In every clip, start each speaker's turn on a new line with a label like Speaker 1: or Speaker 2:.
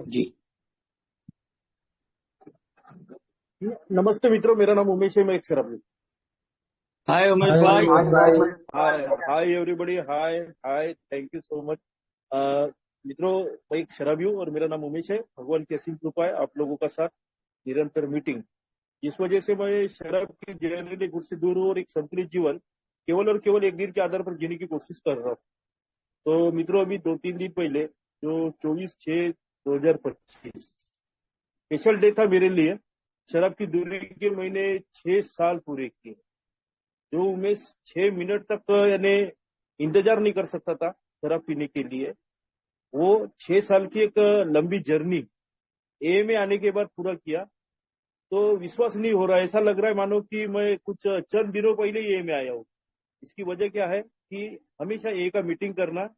Speaker 1: जी।
Speaker 2: नमस्ते मित्रों, मेरा नाम उमेश है। मैं एक शराबी।
Speaker 1: हाय उमेश
Speaker 3: हाय
Speaker 1: भाई।
Speaker 3: उमेश भाई।
Speaker 2: Hi hi everybody, hi hi, thank you so much. मित्रों, मैं एक शराबी हूँ और मेरा नाम उमेश है। भगवान की असीम कृपा है आप लोगों का साथ, निरंतर मीटिंग, जिस वजह से मैं शराब की जहरीली गुट से दूर हूँ और एक संतुलित जीवन केवल और केवल एक दिन के आधार पर जीने की कोशिश कर रहा हूँ। तो मित्रों, अभी 2-3 दिन पहले जो 24/6/2025 स्पेशल डे था मेरे लिए। शराब की दूरी के मैंने 6 साल पूरे किए। जो उमेश 6 मिनट तक यानी इंतजार नहीं कर सकता था शराब पीने के लिए, वो 6 साल की एक लंबी जर्नी ए में आने के बाद पूरा किया। तो विश्वास नहीं हो रहा, ऐसा लग रहा है मानो कि मैं कुछ चंद दिनों पहले ही ए में आया हूँ। इसकी वजह क्या है कि हमेशा ए का मीटिंग करना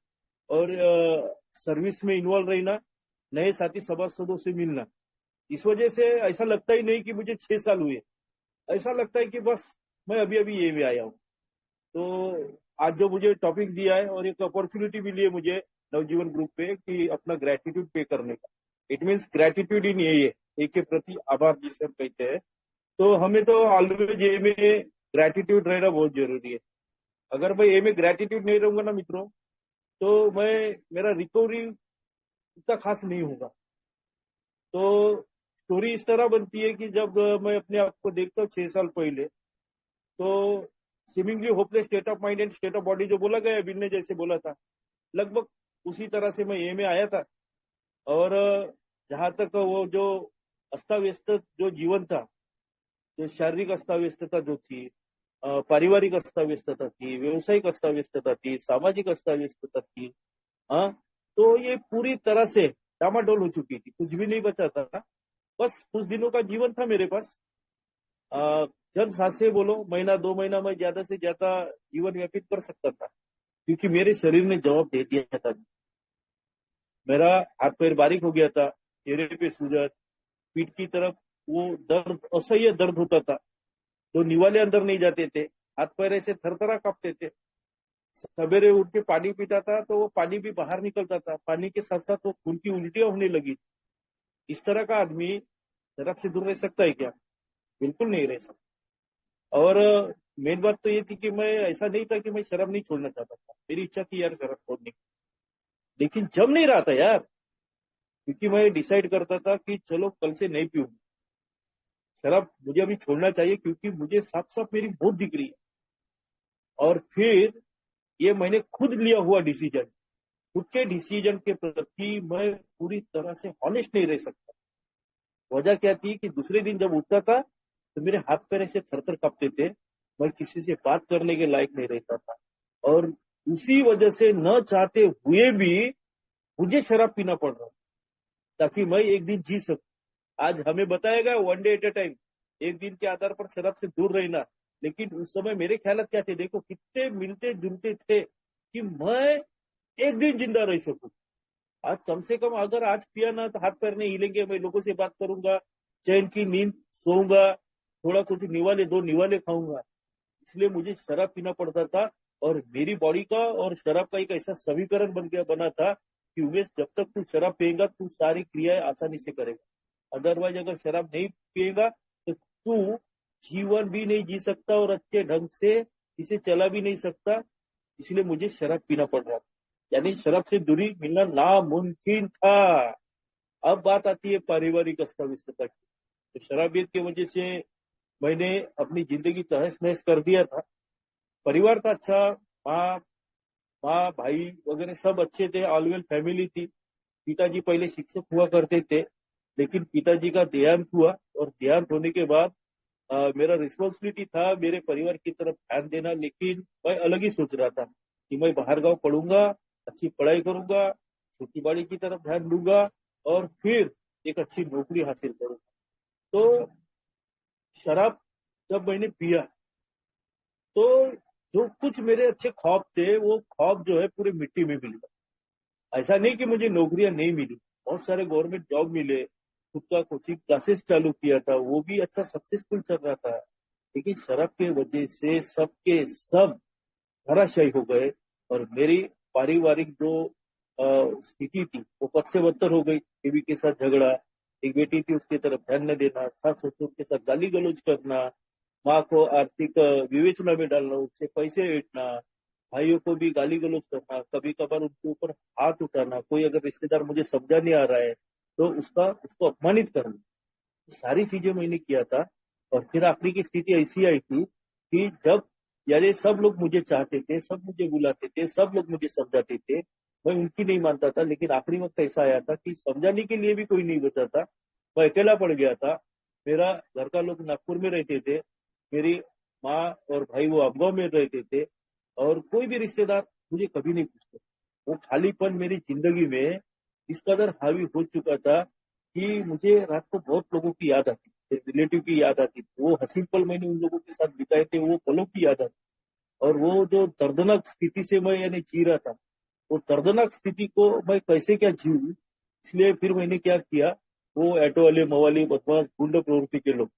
Speaker 2: और सर्विस में इन्वॉल्व रहना, नए साथी सभासदों से मिलना, इस वजह से ऐसा लगता ही नहीं कि मुझे 6 साल हुए। ऐसा लगता है कि बस मैं अभी अभी ए में आया हूँ। तो आज जो मुझे टॉपिक दिया है और एक अपॉर्चुनिटी मिली है मुझे नवजीवन ग्रुप पे कि अपना ग्रेटिट्यूड पे करने का, इट मीन्स ग्रेटिट्यूड इन ये एक के प्रति आभार जिसे हम कहते हैं। तो हमें तो ऑलवेज ए में ग्रेटिट्यूड रहना बहुत जरूरी है। अगर मैं ए में ग्रेटिट्यूड नहीं रहूंगा ना मित्रों, तो मैं मेरा रिकवरी उतना खास नहीं होगा। तो स्टोरी इस तरह बनती है कि जब मैं अपने आप को देखता हूँ 6 साल पहले, तो seemingly hopeless state of mind and state of body जो बोला गया बिल ने जैसे बोला था, लगभग उसी तरह से मैं ए में आया था। और जहां तक वो जो अस्ता व्यस्त जो जीवन था, जो शारीरिक अस्ताव्यस्तता जो थी, पारिवारिक अस्ताव्यस्तता थी, व्यवसायिक अस्ताव्यस्तता थी, सामाजिक अस्ताव्यस्तता थी, हाँ, तो ये पूरी तरह से डामाडोल हो चुकी थी, कुछ भी नहीं बचा था। बस कुछ दिनों का जीवन था मेरे पास। अ, जब सांसें बोलो, महीना 2 महीना मैं ज्यादा से ज्यादा जीवन व्यतीत कर सकता था, क्योंकि मेरे शरीर ने जवाब दे दिया था। मेरा हाथ पैर बारीक हो गया था, चेहरे पे सूजन, पीठ की तरफ वो दर्द, असह्य दर्द होता था। तो निवाले अंदर नहीं जाते थे, हाथ पैर ऐसे थरथरा कांपते थे। सवेरे उठ के पानी पीता था तो वो पानी भी बाहर निकलता था, पानी के साथ साथ वो खून की उल्टियां होने लगी। इस तरह का आदमी शराब से दूर रह सकता है क्या? बिल्कुल नहीं रह सकता। और मेन बात तो ये थी कि मैं ऐसा नहीं था कि मैं शराब नहीं छोड़ना चाहता था, मेरी इच्छा थी यार शराब छोड़ने की, लेकिन जम नहीं रहा था यार। क्योंकि मैं डिसाइड करता था कि चलो कल से नहीं पीऊंगा शराब, मुझे अभी छोड़ना चाहिए क्योंकि मुझे साफ साफ मेरी बहुत दिख रही है। और फिर ये मैंने खुद लिया हुआ डिसीजन, खुद के डिसीजन के प्रति मैं पूरी तरह से ऑनेस्ट नहीं रह सकता। वजह क्या थी कि दूसरे दिन जब उठता था तो मेरे हाथ पैर ऐसे थरथर कांपते थे, मैं किसी से बात करने के लायक नहीं रहता था। और उसी वजह से न चाहते हुए भी मुझे शराब पीना पड़ रहा, ताकि मैं एक दिन जी सकूं। आज हमें बताया गया 1 डे एट ए टाइम, एक दिन के आधार पर शराब से दूर रहना। लेकिन उस समय मेरे ख्याल क्या थे, देखो कितने मिलते जुलते थे कि मैं एक दिन जिंदा रह सकूं। आज कम से कम अगर आज पिया ना तो हाथ पैर नहीं हिलेंगे, मैं लोगों से बात करूंगा, चैन की नींद सोऊंगा, थोड़ा कुछ निवाले 2 निवाले खाऊंगा। इसलिए मुझे शराब पीना पड़ता था। और मेरी बॉडी का और शराब का एक ऐसा समीकरण बन गया बना था कि उमेश, जब तक तू शराब पिएगा तू सारी क्रियाएं आसानी से करेगा, अदरवाइज अगर शराब नहीं पिएगा तो तू जीवन भी नहीं जी सकता और अच्छे ढंग से इसे चला भी नहीं सकता। इसलिए मुझे शराब पीना पड़ रहा था, यानी शराब से दूरी मिलना नामुमकिन था। अब बात आती है पारिवारिक अस्ताव्यस्तता की। तो शराबियत की वजह से मैंने अपनी जिंदगी तहस नहस कर दिया था। परिवार था अच्छा, माँ माँ भाई वगैरह सब अच्छे थे, ऑलवेल फैमिली थी। पिताजी पहले शिक्षक हुआ करते थे, लेकिन पिताजी का देहांत हुआ और देहांत होने के बाद मेरा रिस्पॉन्सिबिलिटी था मेरे परिवार की तरफ ध्यान देना। लेकिन मैं अलग ही सोच रहा था कि मैं बाहर गांव पढ़ूंगा, अच्छी पढ़ाई करूंगा, खेती बाड़ी की तरफ ध्यान दूंगा और फिर एक अच्छी नौकरी हासिल करूंगा। तो शराब जब मैंने पिया, तो जो कुछ मेरे अच्छे ख्वाब थे वो ख्वाब जो है पूरे मिट्टी में मिल गए। ऐसा नहीं कि मुझे नौकरियां नहीं मिली, बहुत सारे गवर्नमेंट जॉब मिले, खुद का कोचिंग क्लासेस चालू किया था, वो भी अच्छा सक्सेसफुल चल रहा था। लेकिन शराब के वजह से सबके सब धराशायी हो गए। और मेरी पारिवारिक जो स्थिति थी वो पद से बदतर हो गई। बीवी के साथ झगड़ा, एक बेटी थी उसकी तरफ ध्यान न देना, सास ससुर के साथ गाली गलौज करना, माँ को आर्थिक विवेचना में डालना, उससे पैसे ऐंठना, भाइयों को भी गाली गलौज करना, कभी कभार उनके ऊपर हाथ उठाना, कोई अगर रिश्तेदार मुझे समझा नहीं आ रहा है तो उसको अपमानित करना, सारी चीजें मैंने किया था। और फिर आखिरी की स्थिति ऐसी आई थी कि जब यानी सब लोग मुझे चाहते थे, सब मुझे बुलाते थे, सब लोग मुझे समझाते थे, मैं उनकी नहीं मानता था। लेकिन आखिरी वक्त ऐसा आया था कि समझाने के लिए भी कोई नहीं बचा था, मैं अकेला पड़ गया था। मेरा घर का लोग नागपुर में रहते थे, मेरी माँ और भाई वो अमगांव में रहते थे, और कोई भी रिश्तेदार मुझे कभी नहीं पूछते। वो खालीपन मेरी जिंदगी में इस कदर हावी हो चुका था कि मुझे रात को बहुत लोगों की याद आती, रिलेटिव की याद आती, वो हसीन पल मैंने उन लोगों के साथ बिताए थे, वो पलों की याद आती। और वो जो दर्दनाक स्थिति से मैं यानी जी रहा था, वो दर्दनाक स्थिति को मैं कैसे क्या जीऊं, इसलिए फिर मैंने क्या किया, वो ऑटो वाले, मवाली, बदमाश, गुंडा प्रवृत्ति के लोग,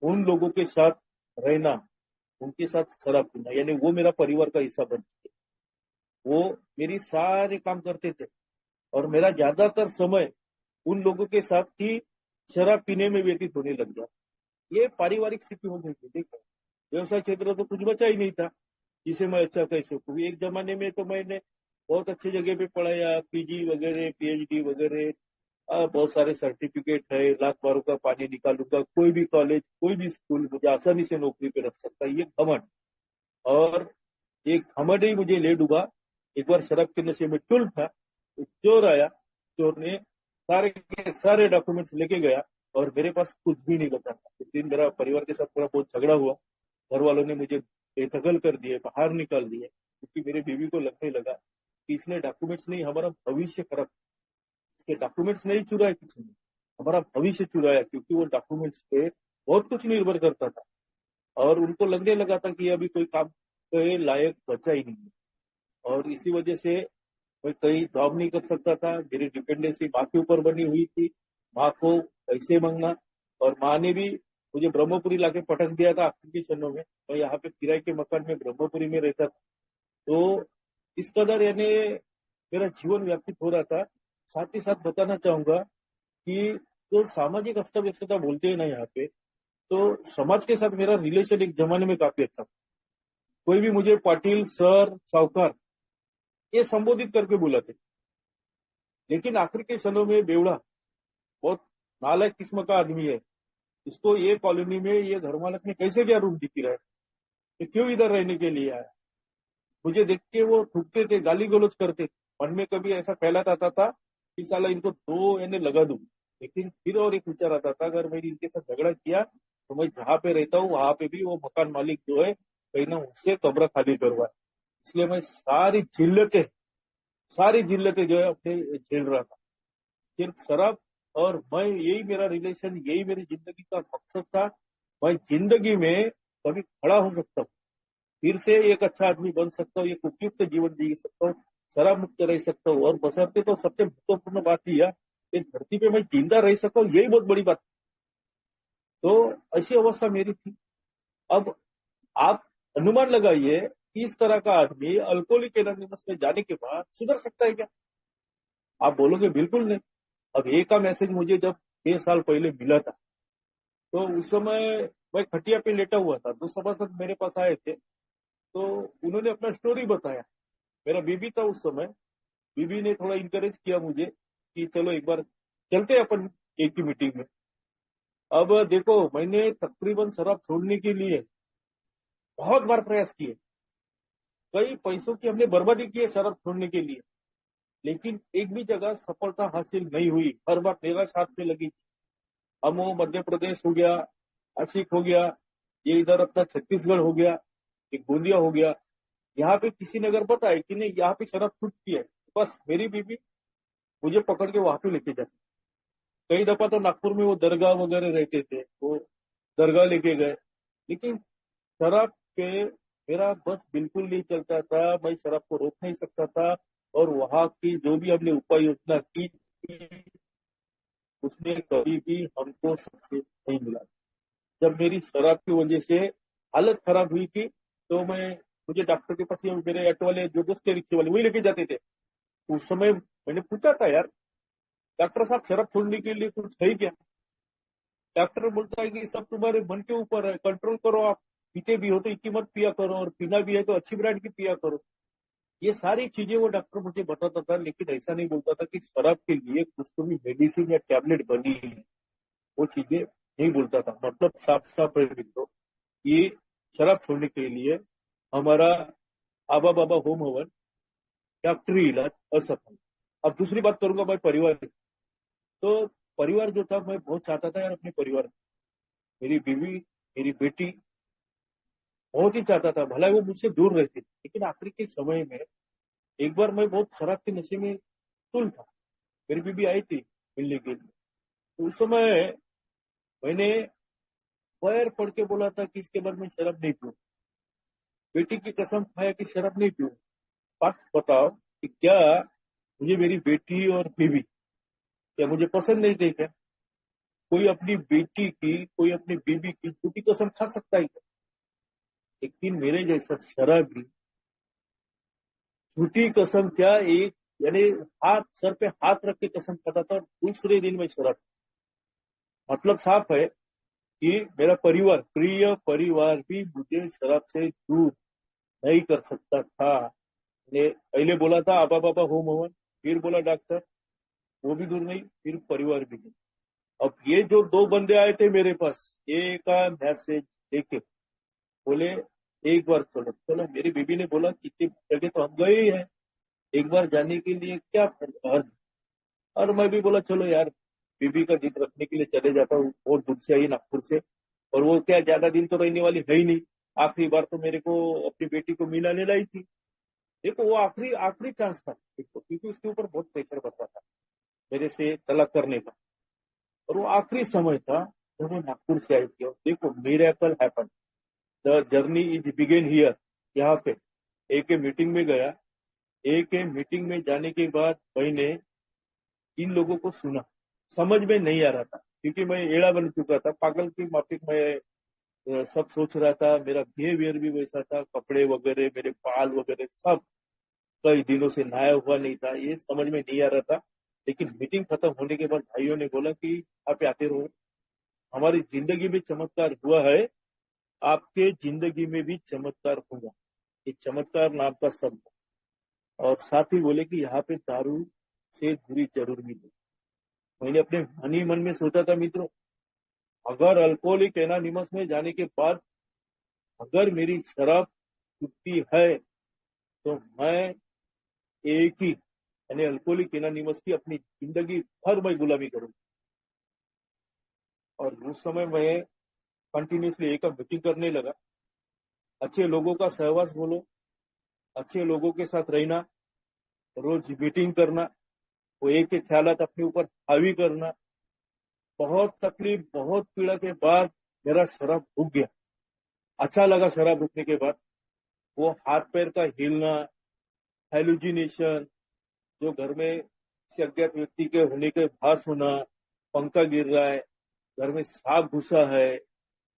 Speaker 2: उन लोगों के साथ रहना, उनके साथ शराब पीना, यानी वो मेरा परिवार का हिस्सा बन चुके। वो मेरी सारे काम करते थे और मेरा ज्यादातर समय उन लोगों के साथ ही शराब पीने में व्यतीत होने लग गया। ये पारिवारिक स्थिति हो गई थी। देखो, व्यवसाय क्षेत्र तो कुछ बचा ही नहीं था जिसे मैं अच्छा कह सकूं। एक जमाने में तो मैंने बहुत अच्छी जगह पे पढ़ाया, पीजी वगैरह, पीएचडी वगैरह, बहुत सारे सर्टिफिकेट है, लाख बारों का पानी निकालूंगा, कोई भी कॉलेज, कोई भी स्कूल मुझे आसानी से नौकरी पे रख सकता है, ये घमंड। और एक घमंड ही मुझे ले डूबा। एक बार शराब के नशे में टुल था, एक चोर आया, चोर ने सारे के सारे डॉक्यूमेंट्स लेके गया और मेरे पास कुछ भी नहीं बचा था। उस दिन मेरा परिवार के साथ थोड़ा बहुत झगड़ा हुआ, घर वालों ने मुझे बेदखल कर दिए, बाहर निकाल दिए, क्योंकि मेरी बीवी को लगने लगा कि इसने डॉक्यूमेंट्स नहीं, हमारा भविष्य खराब, इसके डॉक्यूमेंट्स नहीं चुराए किसी ने, हमारा भविष्य चुराया, क्योंकि वो डॉक्यूमेंट्स पे बहुत कुछ निर्भर करता था। और उनको लगने लगा था कि ये अभी कोई काम के लायक बचा ही नहीं है। और इसी वजह से मैं कहीं जॉब नहीं कर सकता था, मेरी डिपेंडेंसी माँ के ऊपर बनी हुई थी, माँ को पैसे मांगना। और माँ ने भी मुझे ब्रह्मपुरी लाके पटक दिया था आखिरी के क्षणों में। मैं यहाँ पे किराए के मकान में ब्रह्मपुरी में रहता था। तो इस कदर यानी मेरा जीवन व्यतीत हो रहा था। साथ ही साथ बताना चाहूंगा कि जो सामाजिक अस्त व्यस्तता बोलते हैं ना यहाँ पे, तो समाज के साथ मेरा रिलेशन एक जमाने में काफी अच्छा था। कोई भी मुझे पाटिल, सर, साहूकार ये संबोधित करके बुलाते। लेकिन आखिर के क्षणों में बेवड़ा, बहुत नालायक किस्म का आदमी है, इसको ये कॉलोनी में ये घर मालक ने कैसे क्या रूम दिखी रहा है, ये क्यों इधर रहने के लिए आया। मुझे देख के वो थूकते थे, गाली गलौज करते थे। मन में कभी ऐसा ख्याल आता था कि साला इनको दो यानी लगा दूं। लेकिन फिर और एक विचार आता था, अगर मैंने इनके साथ झगड़ा किया तो मैं जहाँ पे रहता हूँ वहां पे भी वो मकान मालिक जो है कहीं ना उससे कब्र खाली करवाए। इसलिए मैं सारी जिल्लतें जो है अपने झेल रहा था। सिर्फ शराब और मैं, यही मेरा रिलेशन, यही मेरी जिंदगी का मकसद था। मैं जिंदगी में कभी खड़ा हो सकता हूँ, फिर से एक अच्छा आदमी बन सकता हूँ, एक उपयुक्त जीवन जी सकता हूँ, शराब मुक्त रह सकता हूँ। और बशर्ते तो सबसे महत्वपूर्ण बात यह, इस धरती पे मैं जिंदा रह सकता हूँ, यही बहुत बड़ी बात। तो ऐसी अवस्था मेरी थी। अब आप अनुमान लगाइए कि इस तरह का आदमी अल्कोहलिक एनोनिमस में जाने के बाद सुधर सकता है क्या? आप बोलोगे बिल्कुल नहीं। अब ये का मैसेज मुझे जब 6 साल पहले मिला था, तो उस समय मैं खटिया पे लेटा हुआ था, 2 सभासद मेरे पास आए थे। तो उन्होंने अपना स्टोरी बताया। मेरा बीबी था उस समय। बीबी ने थोड़ा इंकरेज किया मुझे कि चलो एक बार चलते हैं अपन एक ही मीटिंग में। अब देखो, मैंने तकरीबन शराब छोड़ने के लिए बहुत बार प्रयास किए, कई पैसों की हमने बर्बादी की है शराब छोड़ने के लिए, लेकिन एक भी जगह सफलता हासिल नहीं हुई। हर बार निराश हाथ में लगी। हम वो मध्य प्रदेश हो गया, नासिक हो गया, ये इधर अपना छत्तीसगढ़ हो गया, एक गोंदिया हो गया, यहाँ पे किसी ने अगर बताया कि नहीं यहाँ पे शराब छूटती है, बस मेरी बीबी मुझे पकड़ के वहां पे लेके जाती। कई दफा तो नागपुर में वो दरगाह वगैरह रहते थे, वो दरगाह लेके गए। लेकिन शराब पे मेरा बस बिल्कुल नहीं चलता था, मैं शराब को रोक नहीं सकता था। और वहां की जो भी हमने उपाय योजना की थी, उसने कभी भी हमको सक्सेस नहीं मिला। जब मेरी शराब की वजह से हालत खराब हुई थी, तो मुझे डॉक्टर के पास, ये मेरे ऑटो वाले जो दोस्त थे, रिक्शे वाले, वही लेके जाते थे। उस समय मैंने पूछा था, यार डॉक्टर साहब शराब छोड़ने के लिए कुछ है क्या? डॉक्टर बोलता है कि सब तुम्हारे मन के ऊपर है, कंट्रोल करो आप। पीते भी हो तो इतनी मत पिया करो, और पीना भी है तो अच्छी ब्रांड की पिया करो। ये सारी चीजें वो डॉक्टर मुझे बताता था, लेकिन ऐसा नहीं बोलता था कि शराब के लिए कुछ तो भी मेडिसिन या टैबलेट बनी है। वो चीजें नहीं बोलता था। मतलब साफ साफ है मित्रों, ये शराब छोड़ने के लिए हमारा आबा बाबा होम हवन, डॉक्टरी इलाज असफल। अब दूसरी बात करूंगा मैं परिवार की। तो परिवार जो था, मैं बहुत चाहता था यार अपने परिवार में, मेरी बीवी, मेरी बेटी, बहुत ही चाहता था। भला वो मुझसे दूर रहती थी, लेकिन आखिरी के समय में एक बार मैं बहुत शराब के नशे में तुल था। मेरी बीबी आई थी मिलने के लिए। तो उस समय मैंने पैर पढ़ के बोला था कि इसके बाद मैं शराब नहीं पीऊँ। बेटी की कसम खाया कि शराब नहीं पीऊँ। बात बताओ कि क्या मुझे मेरी बेटी और बीवी क्या मुझे पसंद नहीं थे क्या? कोई अपनी बेटी की, कोई अपनी बीवी की झूठी कसम खा सकता है क्या? लेकिन मेरे जैसा शराबी झूठी कसम क्या, एक यानी हाथ सर पे हाथ रख के कसम खाता था, और दूसरे दिन में शराब। मतलब साफ है कि मेरा परिवार, प्रिय परिवार भी मुझे शराब से दूर नहीं कर सकता था। ने पहले बोला था आबा बाबा होम हवन, फिर बोला डॉक्टर, वो भी दूर नहीं, फिर परिवार भी नहीं। अब ये जो दो बंदे आए थे मेरे पास, एक का मैसेज लेके बोले एक बार चलो चलो। मेरी बीबी ने बोला कितनी जगह तो हम गए ही हैं, एक बार जाने के लिए क्या हर्ज। और मैं भी बोला चलो यार, बीबी का जिद रखने के लिए चले जाता हूँ। बहुत दूर से आई, नागपुर से। और वो क्या ज्यादा दिन तो रहने वाली है ही नहीं। आखिरी बार तो मेरे को अपनी बेटी को मिलाने लाई थी। देखो वो आखिरी आखिरी चांस था देखो, क्योंकि उसके ऊपर बहुत प्रेशर बन रहा था मेरे से तलाक करने का। और वो आखिरी समय था जब मैं नागपुर से आई थी। और देखो miracle happen, the journey is begin here. यहाँ पे एक मीटिंग में गया। एक मीटिंग में जाने के बाद मैंने इन लोगों को सुना। समझ में नहीं आ रहा था, क्योंकि मैं एड़ा बन चुका था, पागल की माफिक मैं सब सोच रहा था। मेरा बिहेवियर भी वैसा था, कपड़े वगैरह, मेरे बाल वगैरह सब। कई दिनों से नहाया हुआ नहीं था, ये समझ में नहीं आ रहा था। लेकिन मीटिंग खत्म होने के बाद भाइयों ने बोला कि आप आते रहो, हमारी जिंदगी में चमत्कार हुआ है, आपके जिंदगी में भी चमत्कार होगा। ये चमत्कार नाम का शब्द। और साथ ही बोले कि यहाँ पे दारू से दूरी जरूर मिले। मैंने अपने मन ही मन में सोचा था मित्रों, अगर अल्कोहलिक एनोनिमस में जाने के बाद अगर मेरी शराब छूटती है, तो मैं एक ही यानी अल्कोहलिक एनोनिमस की अपनी जिंदगी भर मैं गुलामी करूंगा। और उस समय मैं कंटिन्यूसली एक मीटिंग करने लगा। अच्छे लोगों का सहवास बोलो, अच्छे लोगों के साथ रहना, रोज मीटिंग करना, वो एक एक ख्यालात अपने ऊपर हावी करना। बहुत तकलीफ, बहुत पीड़ा के बाद मेरा शराब रुक गया। अच्छा लगा शराब रुकने के बाद। वो हाथ पैर का हिलना, हेलुजिनेशन, जो घर में किसी अज्ञात व्यक्ति के होने के भास होना, पंखा गिर रहा है, घर में सांप घुसा है,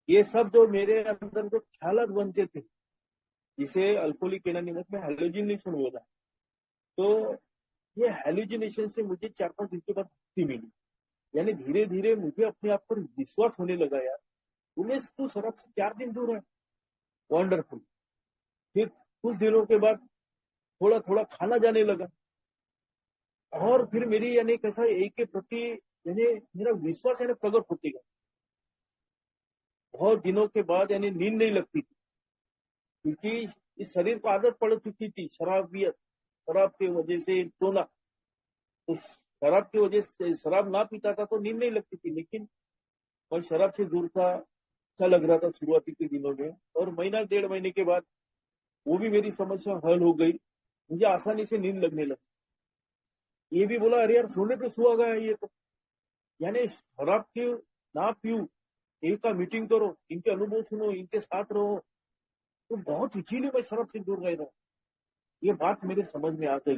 Speaker 2: ये सब जो मेरे अंदर जो ख्यालात बनते थे, जिसे अल्कोहलिक एनोनिमस में हेलुजिनेशन बोला। तो ये हेलुजिनेशन से मुझे 4-5 दिन के बाद मुक्ति मिली। यानी धीरे धीरे मुझे अपने आप पर विश्वास होने लगा, यार उमेश तू शराब से 4 दिन दूर है, वंडरफुल। फिर कुछ दिनों के बाद थोड़ा थोड़ा खाना जाने लगा। और फिर मेरी यानी कैसा एक के प्रति यानी मेरा विश्वास यानी प्रकट होते गया। बहुत दिनों के बाद यानी नींद नहीं लगती थी, क्योंकि इस शरीर को आदत पड़ चुकी थी शराबियत, शराब की वजह से सोना। तो शराब की वजह से शराब ना पीता था तो नींद नहीं लगती थी, लेकिन मैं शराब से दूर था। अच्छा लग रहा था शुरुआती के दिनों में, और महीना 1.5 महीने के बाद वो भी मेरी समस्या हल हो गई। मुझे आसानी से नींद लगने लगी। ये भी बोला अरे यार सोने पे सुहा गया है ये तो। यानी शराब की ना पीऊ, एक का मीटिंग करो, इनके अनुभव सुनो, इनके साथ रहो, तो बहुत इजीली मैं शराब से दूर रह रहा हूँ। ये बात मेरे समझ में आ गई,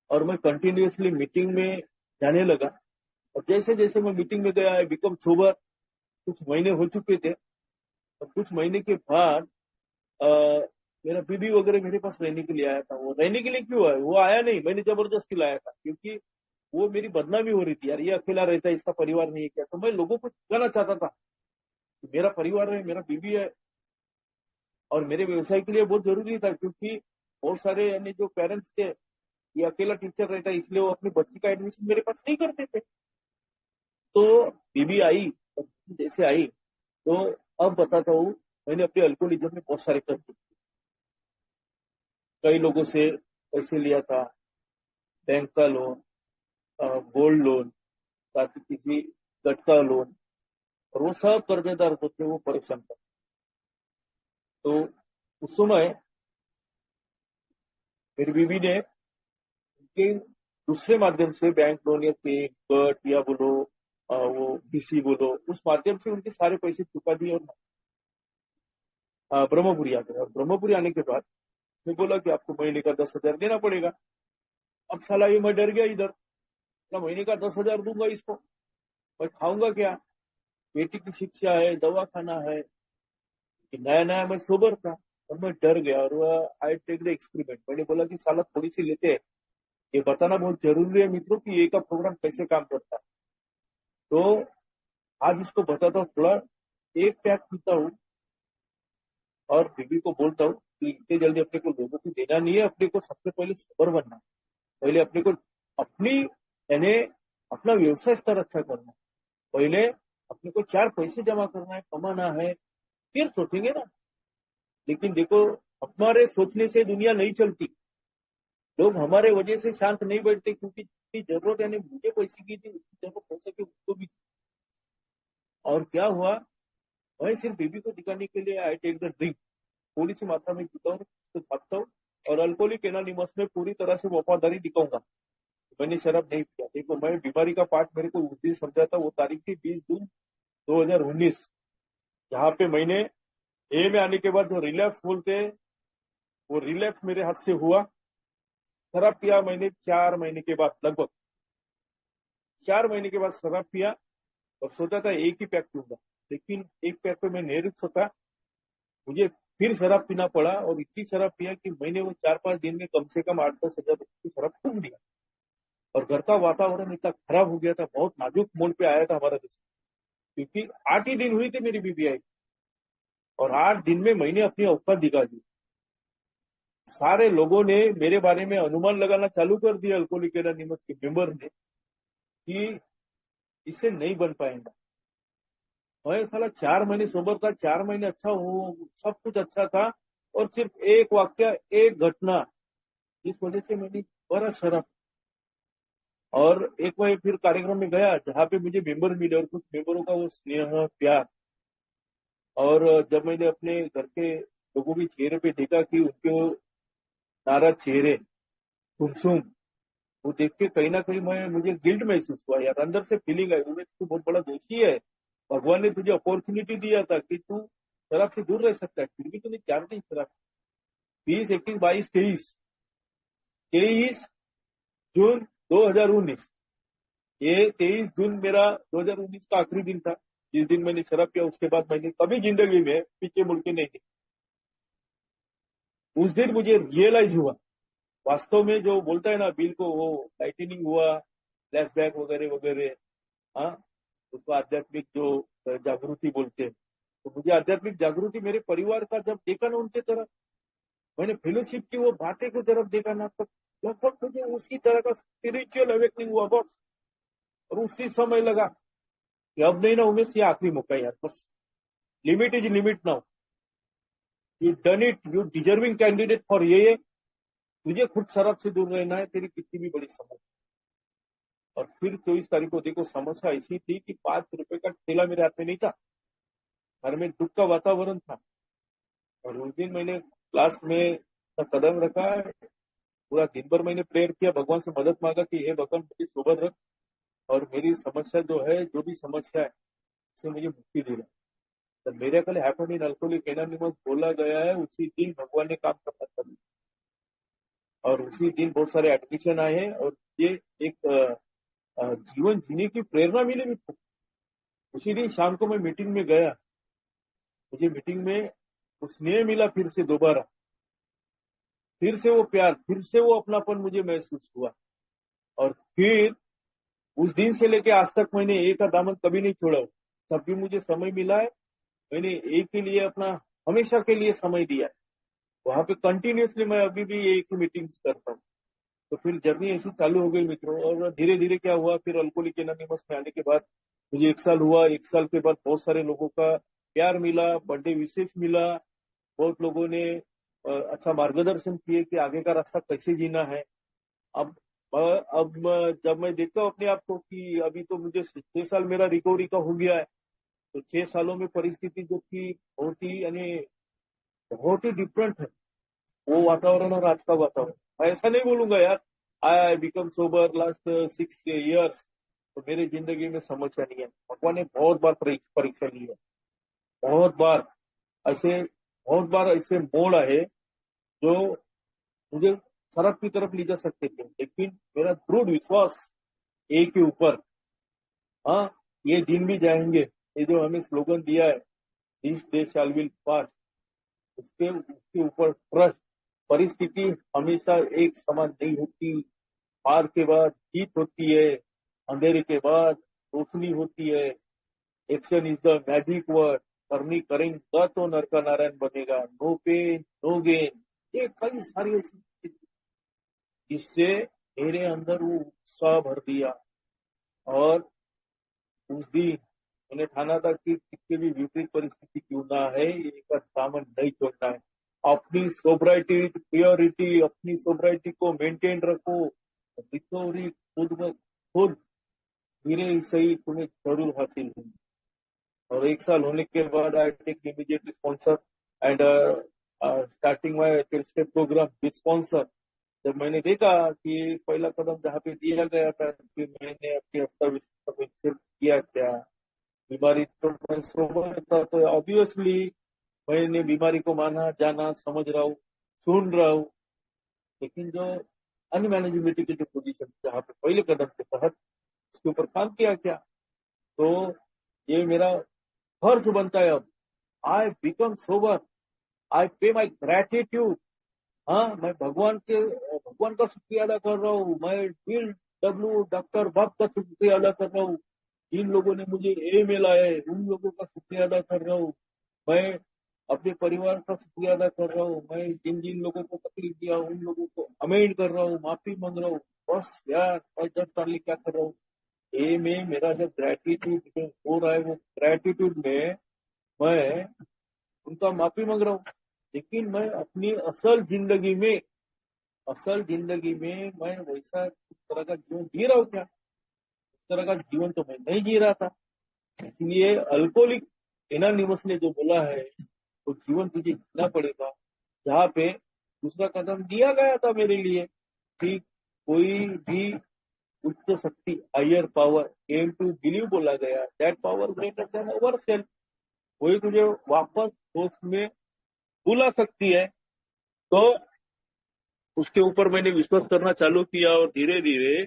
Speaker 2: और मैं कंटिन्यूअसली मीटिंग में जाने लगा। और जैसे जैसे मैं मीटिंग में गया, बिकम सोबर। कुछ महीने हो चुके थे, और कुछ महीने के बाद मेरा बीबी वगैरह मेरे पास रहने के लिए आया था। वो रहने के लिए क्यों आया? वो आया नहीं, मैंने जबरदस्ती लाया था, क्योंकि वो मेरी बदनामी हो रही थी, यार ये अकेला रहता है, इसका परिवार नहीं है क्या। तो मैं लोगों को दिखाना चाहता था कि मेरा परिवार है, मेरा बीबी है, और मेरे व्यवसाय के लिए बहुत जरूरी था, क्योंकि बहुत सारे यानी जो पेरेंट्स थे, ये अकेला टीचर रहता है, इसलिए वो अपनी बच्ची का एडमिशन मेरे पास नहीं करते थे। तो बीबी आई, जैसे आई, तो अब बताता हूँ, मैंने अपने अल्कोहलिज्म में बहुत सारे कर दिए। कई लोगों से पैसे लिया था, बैंक का लोन, गोल्ड लोन, साथ ही किसी गटका लोन, और वो सब कर्जेदार होते, वो परेशान था। तो उस समय मेरी बीवी ने उनके दूसरे माध्यम से बैंक लोन या पे गट या बोलो, वो बीसी बोलो, उस माध्यम से उनके सारे पैसे चुका दिए, और ब्रह्मपुरी आ गए। और ब्रह्मपुरी आने के बाद मैं बोला कि आपको महीने का 10,000 देना पड़ेगा। अब साला ये मैं डर गया इधर, क्या महीने का 10,000 दूंगा इसको, मैं खाऊंगा क्या? बेटी की शिक्षा है, दवा खाना है, कि नया नया मैं सोबर था, और मैं डर गया। और वह आई टेक द एक्सपेरिमेंट, मैंने बोला कि साला थोड़ी सी लेते हैं, ये बताना बहुत जरूरी है मित्रों कि ये का प्रोग्राम कैसे काम करता है। तो आज इसको बताता हूँ थोड़ा, एक पैक पीता हूँ, और बीबी को बोलता हूँ कि इतने जल्दी अपने को लोगों को देना नहीं है, अपने को सबसे पहले सोबर बनना है। पहले अपने को अपनी यानी अपना व्यवसाय स्तर अच्छा करना है, पहले अपने को चार पैसे जमा करना है, कमाना है, फिर सोचेंगे ना। लेकिन देखो, हमारे सोचने से दुनिया नहीं चलती। लोग हमारे वजह से शांत नहीं बैठते, क्योंकि जितनी जरूरत यानी मुझे पैसे की थी, उतनी जरूरत हो सके उसको भी। और क्या हुआ, मैं सिर्फ बीबी को दिखाने के लिए आई टेक द ड्रिंक, थोड़ी सी मात्रा में पीता हूँ, तो भागता हूँ, और अल्कोहलिक एनोनिमस में पूरी तरह से वफादारी दिखाऊंगा। मैंने शराब नहीं पिया। देखो, मैं बीमारी का पार्ट मेरे को उस दिन समझा था, वो तारीख थी 20 जून 2019, जहाँ पे मैंने ए में आने के बाद जो रिलैप्स बोलते हैं, वो रिलैप्स मेरे हाथ से हुआ। शराब पिया मैंने 4 महीने के बाद, लगभग 4 महीने के बाद शराब पिया, और सोचा था एक ही पैक पीऊंगा, लेकिन एक पैक पे मैं नहीं रुक सका, मुझे फिर शराब पीना पड़ा। और इतनी शराब पिया कि मैंने वो 4-5 दिन में कम से कम 8-10 हजार रुपये की शराब फूक दिया। और घर का वातावरण इतना खराब हो गया था, बहुत नाजुक मोड़ पे आया था हमारा देश, क्योंकि 8 ही दिन हुई थी मेरी बीबी आई, और 8 दिन में मैंने अपनी औकात दिखा दी। सारे लोगों ने मेरे बारे में अनुमान लगाना चालू कर दिया, अल्कोहलिक एनोनिमस के मेंबर ने, कि इससे नहीं बन पाएगा। मैं साला 4 महीने सोबर था, 4 महीने अच्छा हो, सब कुछ अच्छा था, और सिर्फ एक वाक्य, एक घटना, इस वजह से मैंने बड़ा शराब। और एक बार फिर कार्यक्रम में गया जहाँ पे मुझे मेंबर मिले, और कुछ मेंबरों का वो स्नेह प्यार, और जब मैंने अपने घर के लोगों के चेहरे पे देखा कि उनके वो नाराज चेहरे, गुमसुम, वो देख के कहीं ना कहीं मैं मुझे गिल्ट महसूस हुआ, यार अंदर से फीलिंग आई, उमेश तू बहुत बड़ा दोषी है। भगवान ने तुझे अपॉर्चुनिटी दिया था कि तू शराब से दूर रह सकता है, फिर भी तूने क्या नहीं शराब। 20, 21, 22, 23, 23 जून 2019, ये 23 जून मेरा 2019 का आखिरी दिन था, जिस दिन मैंने शराब किया। उसके बाद मैंने कभी जिंदगी में पीछे मुड़ के नहीं देखा। उस दिन मुझे रियलाइज हुआ, वास्तव में जो बोलता है ना बिल को, वो लाइटनिंग हुआ, फ्लैशबैक वगैरह वगैरह। हाँ, उसको आध्यात्मिक जो जागृति बोलते हैं। तो मुझे आध्यात्मिक जागृति मेरे परिवार का जब देखा ना, उनके तरफ मैंने फेलोशिप की वो बातें की तरफ देखा ना, तब लगभग मुझे उसी तरह का स्पिरिचुअल अवेकनिंग हुआ बस। और उसी समय लगा कि अब नहीं ना उमेश, ये आखिरी मौका है यार, बस limit is limit now, you done it, you deserving candidate for ये। तुझे खुद शराब से दूर रहना है, तेरी कितनी भी बड़ी समस्या। और फिर 24 तारीख को देखो, समस्या ऐसी थी कि 5 रुपए का ठेला मेरे हाथ में नहीं था, घर में दुख का वातावरण था। और उस दिन मैंने क्लास में अपना कदम रखा, पूरा दिन भर मैंने प्रेयर किया, भगवान से मदद मांगा कि हे भगवान मुझे सोबर रख, और मेरी समस्या जो है, जो भी समस्या है, उससे मुझे मुक्ति दिला। तो मेरे कल हैपन इन अल्कोहलिक एनोनिमस बोला गया है, उसी दिन भगवान ने काम करना कर दिया। और उसी दिन बहुत सारे एडमिशन आए हैं, और ये एक जीवन जीने की प्रेरणा मिली मुझको। उसी दिन शाम को मैं मीटिंग में गया, मुझे मीटिंग में वो स्नेह मिला फिर से दोबारा, फिर से वो प्यार, फिर से वो अपनापन मुझे महसूस हुआ। और फिर उस दिन से लेके आज तक मैंने ए का दामन कभी नहीं छोड़ा। जब भी मुझे समय मिला है, मैंने ए के लिए अपना हमेशा के लिए समय दिया है। वहां पे कंटिन्यूअसली मैं अभी भी ए की मीटिंग्स करता हूँ। तो फिर जर्नी ऐसी चालू हो गई मित्रों। और धीरे धीरे क्या हुआ, फिर अल्कोहलिक एनोनिमस में आने के बाद मुझे 1 साल हुआ। 1 साल के बाद बहुत सारे लोगों का प्यार मिला, बर्थडे विशेष मिला। बहुत लोगों ने अच्छा मार्गदर्शन किए कि आगे का रास्ता कैसे जीना है। अब जब मैं देखता हूँ अपने आप को कि अभी तो मुझे 6 साल मेरा रिकवरी का हो गया है, तो 6 सालों में परिस्थिति जो थी बहुत ही यानी बहुत ही डिफरेंट है, वो वातावरण और आज का वातावरण। मैं ऐसा नहीं बोलूंगा यार I become sober last 6 years, तो मेरी जिंदगी में समस्या नहीं है। भगवान ने बहुत बार परीक्षा ली है, बहुत बार ऐसे बहुत बार ऐसे मोड़ आए जो मुझे सड़क की तरफ ले जा सकते थे, लेकिन मेरा दृढ़ विश्वास एक के ऊपर, हाँ, ये दिन भी जाएंगे, ये जो हमें स्लोगन दिया है, this day shell will pass, उसके उसके ऊपर ट्रस्ट। परिस्थिति हमेशा एक समान नहीं होती। हार के बाद जीत होती है, अंधेरे के बाद रोशनी होती है। Action is the magic word, करनी करेंगे तो नर का नारायण बनेगा। नो पेन नो गेन, ये कई सारी ऐसी चीजें जिससे मेरे अंदर वो उत्साह भर दिया। और उस दिन मैंने ठाना था कि कितनी भी विपरीत परिस्थिति क्यों ना है, ये का दामन नहीं छोड़ना है। अपनी सोब्राइटी प्रियोरिटी, अपनी सोब्राइटी को मेंटेन रखो। रिकवरी खुद ब खुद धीरे ही सही तुम्हें जरूर हासिल होगी। और 1 साल होने के बाद I take immediate sponsor and starting my 12 step program with sponsor. जब मैंने देखा कि पहला कदम जहाँ पे दिया गया था कि मैंने अपनी हफ्ता सिर्फ किया क्या, बीमारी तो मैं सोबर था, तो ऑब्वियसली मैंने बीमारी को माना, जाना, समझ रहा हूँ, सुन रहा हूँ। लेकिन जो अनमैनेजेबिलिटी की जो पोजीशन जहाँ पे पहले कदम के तहत उसके ऊपर काम किया क्या, तो ये मेरा फर्ज बनता है अब। आई बिकम सोबर, आई पे माई ग्रेटिट्यूड। हाँ, मैं भगवान का शुक्रिया अदा कर रहा हूँ। मैं बिल डब्ल्यू डॉक्टर बाप का शुक्रिया अदा कर रहा हूँ। जिन लोगों ने मुझे ए मिला है उन लोगों का शुक्रिया अदा कर रहा हूँ। मैं अपने परिवार का शुक्रिया अदा कर रहा हूँ। मैं जिन जिन लोगों को तकलीफ दिया उन लोगों को अमेंड कर रहा हूँ, माफी मांग रहा हूँ। बस यार, मैं 10 साल क्या कर रहा हूँ, ए में मेरा जो ग्रेटिट्यूड जो हो रहा है, वो ग्रेटिट्यूड में मैं उनका माफी मांग रहा हूँ। लेकिन मैं अपनी असल जिंदगी में मैं वैसा उस तरह का जीवन जी रहा हूँ क्या? उस तरह का जीवन तो मैं नहीं जी रहा था। इसलिए अल्कोहलिक एनोनिमस ने जो बोला है वो जीवन तुझे जीना पड़ेगा, जहाँ पे दूसरा कदम दिया गया था मेरे लिए कि कोई भी उच्च शक्ति higher power came to believe बोला गया, that power greater than our self, वही तुझे वापस होश में बुला सकती है। तो उसके ऊपर मैंने विश्वास करना चालू किया और धीरे धीरे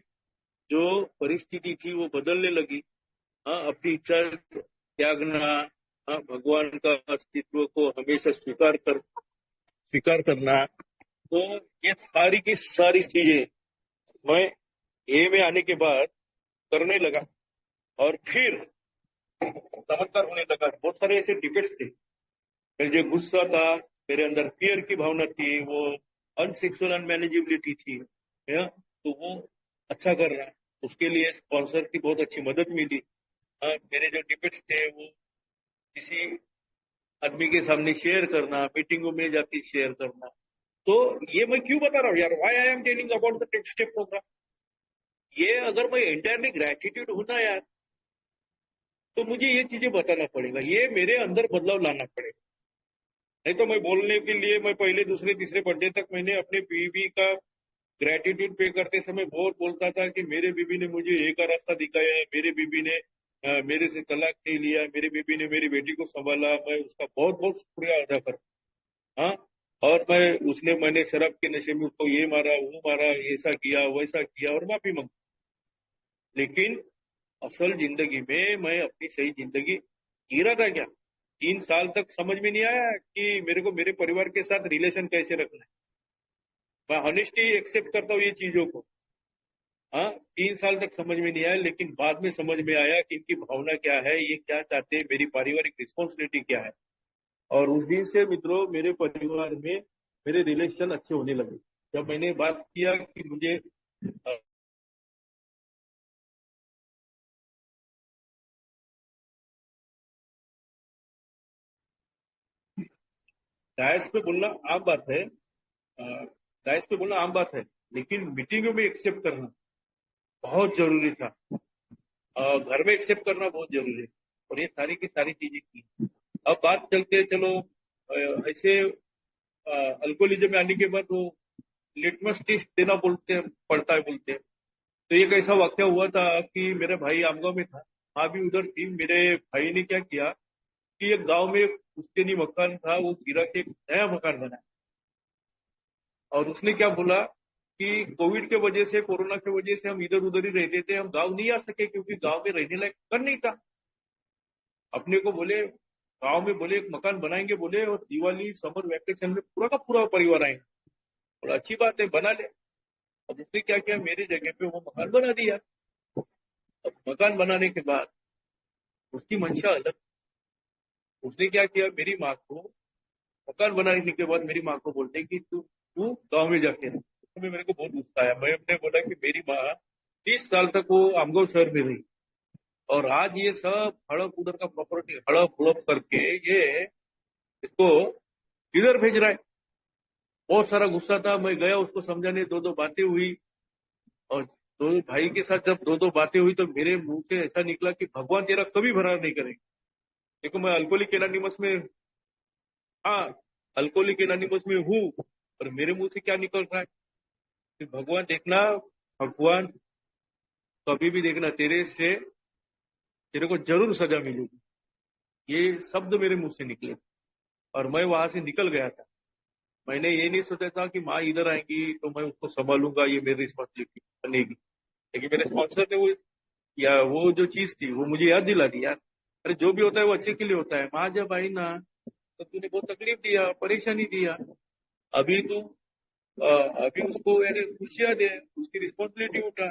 Speaker 2: जो परिस्थिति थी वो बदलने लगी। हाँ, अपनी इच्छा त्यागना, हाँ, भगवान का अस्तित्व को हमेशा स्वीकार करना। तो ये सारी की सारी चीजें मैं ए में आने के बाद करने लगा। और फिर चमत्कार होने लगा। बहुत सारे ऐसे डिबेट्स थे, मेरे जो गुस्सा था, मेरे अंदर फियर की भावना थी, वो अनसेक्सुअल अनमैनेजेबिलिटी थी, है, तो वो अच्छा कर रहा, उसके लिए स्पॉन्सर की बहुत अच्छी मदद मिली। हाँ, मेरे जो डिबेट्स थे वो किसी आदमी के सामने शेयर करना, मीटिंगों में जाके शेयर करना। तो ये मैं क्यों बता रहा हूँ यार, why I am telling about the 10 step program. ये अगर मैं इंटायरली ग्रेटिट्यूड हूं ना यार, तो मुझे ये चीजें बताना पड़ेगा, ये मेरे अंदर बदलाव लाना पड़ेगा। नहीं तो मैं बोलने के लिए मैं पहले दूसरे तीसरे बर्थडे तक मैंने अपने बीवी का ग्रेटिट्यूड पे करते समय बहुत बोलता था कि मेरे बीबी ने मुझे एक का रास्ता दिखाया है, मेरे बीबी ने मेरे से तलाक नहीं लिया, मेरी बीबी ने मेरी बेटी को संभाला, मैं उसका बहुत बहुत शुक्रिया अदा करता। हाँ, और मैंने शराब के नशे में उसको ये मारा वो मारा, ऐसा किया वैसा किया, और माफी मांगी। लेकिन असल जिंदगी में मैं अपनी सही जिंदगी जी रहा था क्या? 3 साल तक समझ में नहीं आया कि मेरे को मेरे परिवार के साथ रिलेशन कैसे रखना है। मैं हॉनेस्टली एक्सेप्ट करता हूँ ये चीजों को। हाँ, 3 साल तक समझ में नहीं आया, लेकिन बाद में समझ में आया कि इनकी भावना क्या है, ये क्या चाहते हैं, मेरी पारिवारिक रिस्पॉन्सिबिलिटी क्या है। और उस दिन से मित्रों मेरे परिवार में मेरे रिलेशन अच्छे होने लगे। जब मैंने बात किया कि मुझे डायस पे बोलना आम बात है, डायस पे बोलना आम बात है, लेकिन मीटिंगों में एक्सेप्ट करना बहुत जरूरी था। घर में एक्सेप्ट करना बहुत जरूरी है। और ये सारी की सारी चीजें की। अब बात चलते हैं, चलो ऐसे अल्कोहलिज्म में आने के बाद वो लिटमस टेस्ट देना बोलते हैं, पड़ता है बोलते हैं। तो एक ऐसा वाक्य हुआ था कि मेरा भाई आमगांव में था, माँ भी उधर थी। मेरे भाई ने क्या किया कि एक गांव में उसके नहीं मकान था, वो गिरा के एक नया मकान बना। और उसने क्या बोला कि कोविड के वजह से, कोरोना के वजह से हम इधर उधर ही रहते थे, हम गांव नहीं आ सके क्योंकि गांव में रहने लायक घर नहीं था। अपने को बोले गांव में बोले एक मकान बनाएंगे बोले, और दिवाली समर वैकेशन में पूरा का पूरा परिवार आएंगे। बोला अच्छी बात है, बना ले। अब उसने क्या किया, मेरी जगह पे वो मकान बना दिया। अब मकान बनाने के बाद उसकी मंशा अलग। उसने क्या किया, मेरी माँ को मकान बनाने के बाद मेरी माँ को बोलते कि तू तू गांव में जाके रह। उस समय मेरे को बहुत गुस्सा आया। मैं अपने बोला कि मेरी माँ 30 साल तक वो आमगांव शहर में रही, और आज ये सब हड़प उधर का प्रॉपर्टी हड़प हड़प करके ये इसको इधर भेज रहा है। बहुत सारा गुस्सा था। मैं गया उसको समझाने, दो दो बातें हुई। और दो भाई के साथ जब दो दो बातें हुई तो मेरे मुंह से ऐसा निकला कि भगवान तेरा कभी भला नहीं करेगा। देखो मैं अल्कोहलिक एनोनिमस में, हाँ, अल्कोहलिक एनोनिमस में हूँ, और मेरे मुंह से क्या निकल रहा है कि भगवान देखना, भगवान कभी भी देखना, तेरे से तेरे को जरूर सजा मिलेगी। ये शब्द मेरे मुंह से निकले और मैं वहां से निकल गया था। मैंने ये नहीं सोचा था कि माँ इधर आएंगी तो मैं उसको संभालूंगा, ये मेरी रिस्पॉन्सिबिलिटी बनेगी। लेकिन मेरे स्पॉन्सर ने वो, या वो जो चीज थी वो मुझे याद दिला दी, यार अरे जो भी होता है वो अच्छे के लिए होता है। माँ जब आई ना तो तूने बहुत तकलीफ दिया, परेशानी दिया। अभी तू अभी उसको यानी खुशियां दे, उसकी रिस्पॉन्सिबिलिटी उठा।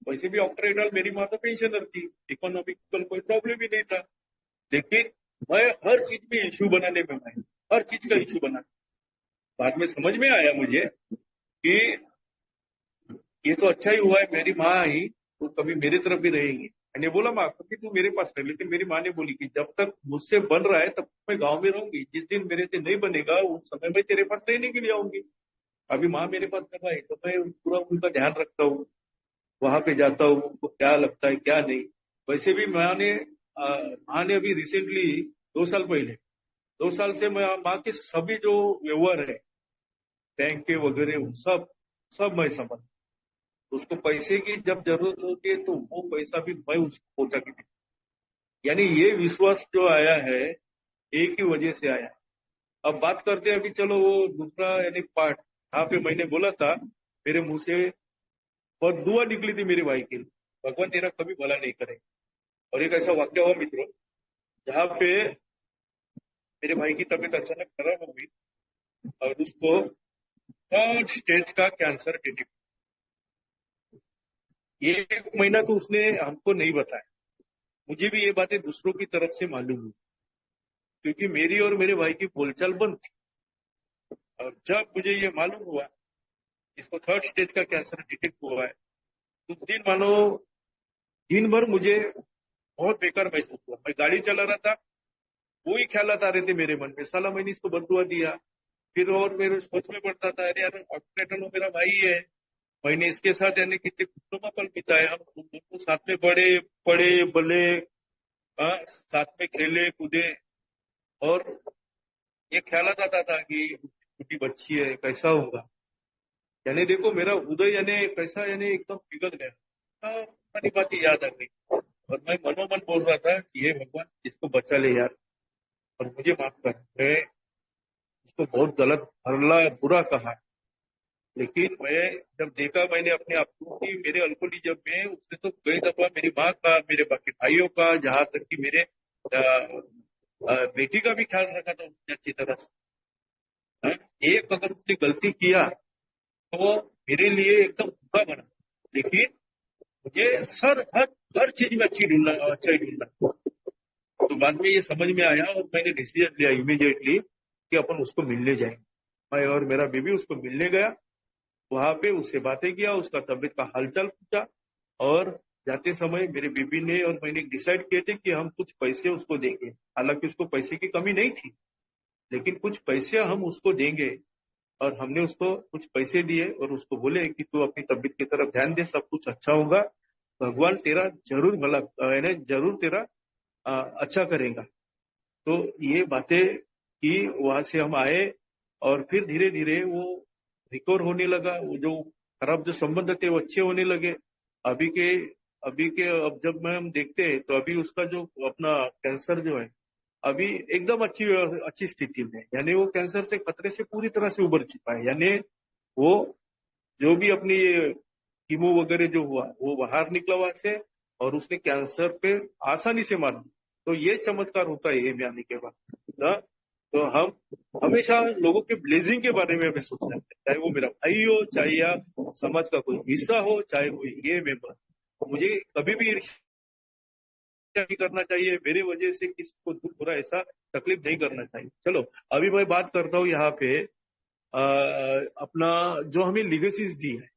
Speaker 2: वैसे भी आफ्टर एट ऑल मेरी माँ तो पेंशनर थी, इकोनॉमिकल कोई प्रॉब्लम ही नहीं था। लेकिन मैं हर चीज में इश्यू बनाने में, मैं हर चीज का इश्यू बना। बाद में समझ में आया मुझे कि ये तो अच्छा ही हुआ है मेरी माँ आई, तो कभी मेरी तरफ भी रहेगी। मैंने बोला माँ को कि तू मेरे पास रह, लेकिन मेरी माँ ने बोली कि जब तक मुझसे बन रहा है तब तक मैं गांव में रहूंगी, जिस दिन मेरे से नहीं बनेगा उस समय मैं तेरे पास रहने के लिए आऊंगी। अभी माँ मेरे पास कर रहा है तो मैं पूरा उनका ध्यान रखता हूँ, वहां पे जाता हूँ, उनको क्या लगता है क्या नहीं। वैसे भी माँ ने अभी रिसेंटली 2 साल पहले, 2 साल से मैं माँ के सभी जो व्यवहार है बैंक के वगैरह वो सब सब मैं समझ। उसको पैसे की जब जरूरत होती है तो वो पैसा भी मैं उसको पहुंचा के दूं। यानी ये विश्वास जो आया है एक ही वजह से आया है। अब बात करते हैं अभी, चलो वो दूसरा यानी पार्ट जहाँ पे मैंने बोला था मेरे मुंह से बहुत दुआ निकली थी मेरे भाई के लिए, भगवान तेरा कभी भला नहीं करे। और एक ऐसा वाक्य हुआ मित्रों, जहाँ पे मेरे भाई की तबीयत अचानक खराब हो गई और उसको 3rd स्टेज का कैंसर डिटेक्ट। ये 1 महीना तो उसने हमको नहीं बताया। मुझे भी ये बातें दूसरों की तरफ से मालूम हुई, क्योंकि मेरी और मेरे भाई की बोलचाल बंद थी। और जब मुझे ये मालूम हुआ इसको 3rd स्टेज का कैंसर डिटेक्ट हुआ है, तो दिन भर मुझे बहुत बेकार महसूस हुआ। मैं गाड़ी चला रहा था, वही ख्यालात आ रहे थे मेरे मन में, साला मैंने इसको बदुआ दिया। फिर और मेरे सोच में पड़ता था, अरे यार ऑपरेटर वो मेरा भाई है, मैंने इसके साथ यानी कितने खुशनुमा पल बिताए, हम दोनों साथ में बड़े पड़े बले, साथ में खेले कूदे। और ये ख्यालात आता था कि छोटी बच्ची है, कैसा होगा। यानी देखो मेरा उदय यानी कैसा यानी एकदम पिघल गया। सारी बातें याद आ गई और मैं मनोमन बोल रहा था कि ये भगवान इसको बचा ले यार, और मुझे माफ कर, मैं इसको बहुत गलत भरला बुरा कहा। लेकिन मैं जब देखा मैंने अपने आप को कि मेरे अल्कोहलिज्म में उसने तो कई दफा मेरी माँ का, मेरे बाकी भाइयों का, जहां तक कि मेरे बेटी का भी ख्याल रखा था उसने अच्छी तरह से। हाँ, एक अगर उसने गलती किया तो मेरे लिए एकदम बुरा बना। लेकिन मुझे हर चीज में अच्छा ही ढूंढना। तो बाद में ये समझ में आया और मैंने डिसीजन लिया इमीडिएटली कि अपन उसको मिलने जाएंगे। मैं और मेरा बीबी उसको मिलने गया। वहां पे उससे बातें किया, उसका तबीयत का हालचाल पूछा। और जाते समय मेरे बीबी ने और मैंने डिसाइड किए थे कि हम कुछ पैसे उसको देंगे। हालांकि उसको पैसे की कमी नहीं थी, लेकिन कुछ पैसे हम उसको देंगे। और हमने उसको कुछ पैसे दिए और उसको बोले कि तू अपनी तबीयत की तरफ ध्यान दे, सब कुछ अच्छा होगा, भगवान तेरा जरूर भला यानी जरूर तेरा अच्छा करेगा। तो ये बातें की, वहां से हम आए। और फिर धीरे धीरे वो रिकवर होने लगा। वो जो खराब जो संबंध थे वो अच्छे होने लगे। अभी के अभी के अब जब मैं हम देखते हैं तो अभी उसका जो अपना कैंसर जो है अभी एकदम अच्छी अच्छी स्थिति में है। यानी वो कैंसर से खतरे से पूरी तरह से उबर चुका है। यानी वो जो भी अपनी कीमो वगैरह जो हुआ वो बाहर निकला वहां से, और उसने कैंसर पे आसानी से मार दी। तो ये चमत्कार होता है ये में आने के बाद ना। तो हम हमेशा लोगों के ब्लेसिंग के बारे में हमें सोचना है, चाहे वो मेरा भाई हो, चाहे या समाज का कोई हिस्सा हो, चाहे कोई ये मेंबर। मुझे कभी भी नहीं करना चाहिए, मेरी वजह से किसी को दुख हो रहा है ऐसा तकलीफ नहीं करना चाहिए। चलो, अभी मैं बात करता हूँ यहाँ पे अपना जो हमें लीगेसीज दी है।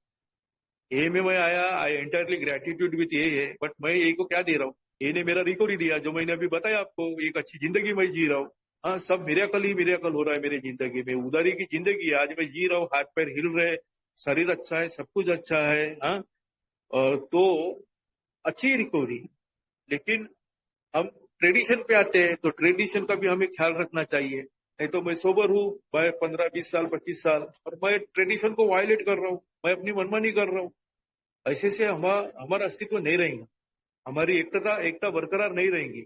Speaker 2: ये में मैं आया, आई एंटायरली ग्रेटिट्यूड विथ ये है, बट मैं ये को क्या दे रहा हूँ, ये ने मेरा रिकवरी दिया, जो मैंने अभी बताया आपको, एक अच्छी जिंदगी मैं जी रहा हूँ। हाँ, सब मिरेकल ही मिरेकल हो रहा है मेरी जिंदगी में। उदारी की जिंदगी है, आज मैं जी रहा हूँ, हाथ पैर हिल रहे, शरीर अच्छा है, सब कुछ अच्छा है। हाँ, और तो अच्छी रिकवरी। लेकिन हम ट्रेडिशन पे आते हैं तो ट्रेडिशन का भी हमें ख्याल रखना चाहिए। नहीं तो मैं सोबर हूँ, मैं 15 20 साल 25 साल, और मैं ट्रेडिशन को वायलेट कर रहा हूँ, मैं अपनी मनमानी कर रहा हूँ। ऐसे से हमारा अस्तित्व नहीं रहेगा, हमारी एकता एकता बरकरार नहीं रहेंगी।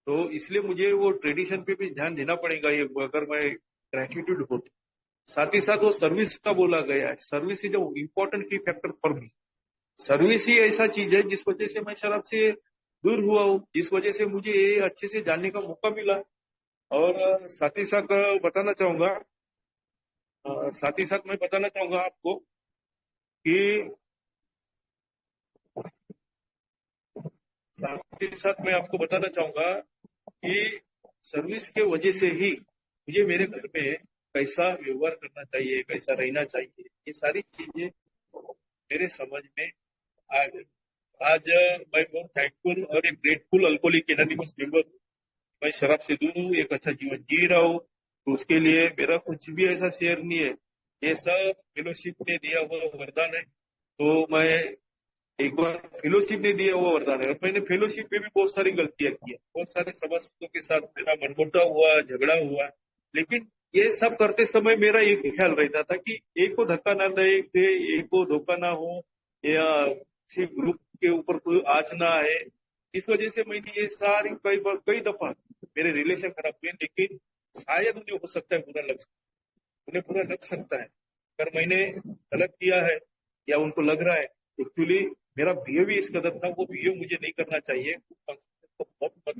Speaker 2: तो इसलिए मुझे वो ट्रेडिशन पे भी ध्यान देना पड़ेगा, ये अगर मैं ग्रेटिट्यूड हो तो। साथ ही साथ वो सर्विस का बोला गया है, सर्विस इज इम्पोर्टेंट की फैक्टर फॉर मी। सर्विस ही ऐसा चीज है जिस वजह से मैं शराब से दूर हुआ हूँ, जिस वजह से मुझे ये अच्छे से जानने का मौका मिला। और साथ ही साथ मैं बताना चाहूंगा आपको कि साथ ही साथ मैं आपको बताना चाहूंगा कि सर्विस के वजह से ही मुझे मेरे घर में कैसा व्यवहार करना चाहिए, कैसा रहना चाहिए, ये सारी चीजें मेरे समझ में आ गई। आज मैं बहुत थैंकफुल और एक ग्रेटफुल अल्कोहलिक एनोनिमस मेंबर हूँ। मैं शराब से दूर हूँ, एक अच्छा जीवन जी रहा हूँ। तो उसके लिए मेरा कुछ भी ऐसा शेयर नहीं है, ये सब फेलोशिप ने दिया हुआ वरदान है। तो मैं एक बार फेलोशिप ने दिया हुआ वरदान है, और मैंने फेलोशिप में भी बहुत सारी गलतियां की है, बहुत सारे सभासदों के साथ मेरा मनमुटाव हुआ, झगड़ा हुआ। लेकिन ये सब करते समय मेरा एक ख्याल रहता था कि एक को धक्का ना दे, एक को धोखा ना हो, या किसी ग्रुप के ऊपर कोई आंच ना आए। इस वजह से मैंने ये सारी कई दफा मेरे रिलेशन खराब हुए। लेकिन शायद उन्हें हो सकता है उन्हें बुरा लग सकता है, अगर मैंने गलत किया है या उनको लग रहा है। एक्चुअली मेरा बिहेव इस कदर था, वो बिहेव मुझे नहीं करना चाहिए। को बहुत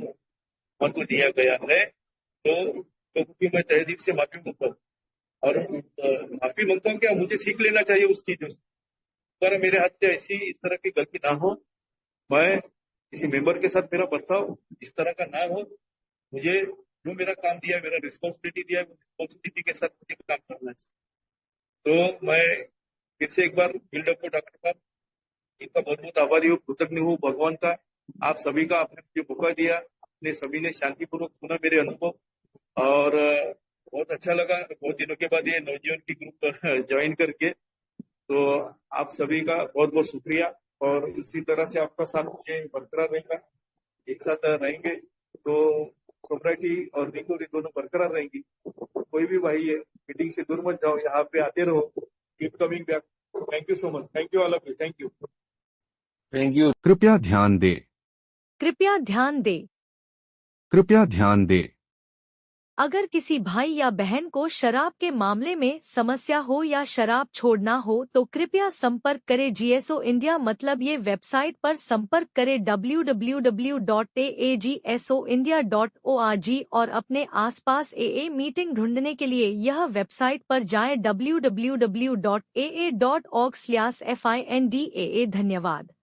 Speaker 2: महत्व दिया गया है। तो क्योंकि मैं तहे दिल से माफी मांगता हूँ, और माफी मांगता हूँ, क्या मुझे सीख लेना चाहिए उस चीजों से। अगर मेरे हाथ से ऐसी इस तरह की गलती ना हो, मैं किसी मेंबर के साथ मेरा बर्ताव इस तरह का ना हो। मुझे जो मेरा काम दिया है, मेरा रिस्पॉन्सिबिलिटी दिया है, रिस्पॉन्सिबिलिटी के साथ मुझे काम करना चाहिए। तो मैं फिर से एक बार बिल्डअप को डॉक्टर साहब, इनका बहुत बहुत आभारी हूँ, कृतज्ञ हूँ भगवान का। आप सभी का आपने मुझे मौका दिया, आपने सभी ने शांतिपूर्वक सुना मेरे अनुभव। और बहुत अच्छा लगा बहुत दिनों के बाद ये नवजीवन की ग्रुप ज्वाइन करके। तो आप सभी का बहुत बहुत शुक्रिया, और इसी तरह से आपका साथ मुझे बरकरार रहेगा, एक साथ रहेंगे तो सोसाइटी और रिकवरी दोनों बरकरार रहेंगी। कोई भी भाई है, मीटिंग से दूर मत जाओ, यहाँ पे आते रहो, keep coming back. Thank you so much, thank you all of you, thank you.
Speaker 1: Thank you.
Speaker 3: कृपया ध्यान दें।
Speaker 4: कृपया ध्यान दें।
Speaker 3: कृपया ध्यान दें। अगर किसी भाई या बहन को शराब के मामले में समस्या हो या शराब छोड़ना हो तो कृपया संपर्क करें जीएसओ इंडिया, मतलब ये वेबसाइट पर संपर्क करें www.aagsoindia.org और अपने आसपास AA मीटिंग ढूंढने के लिए यह वेबसाइट पर जाएं www.aa.org/findaa। धन्यवाद।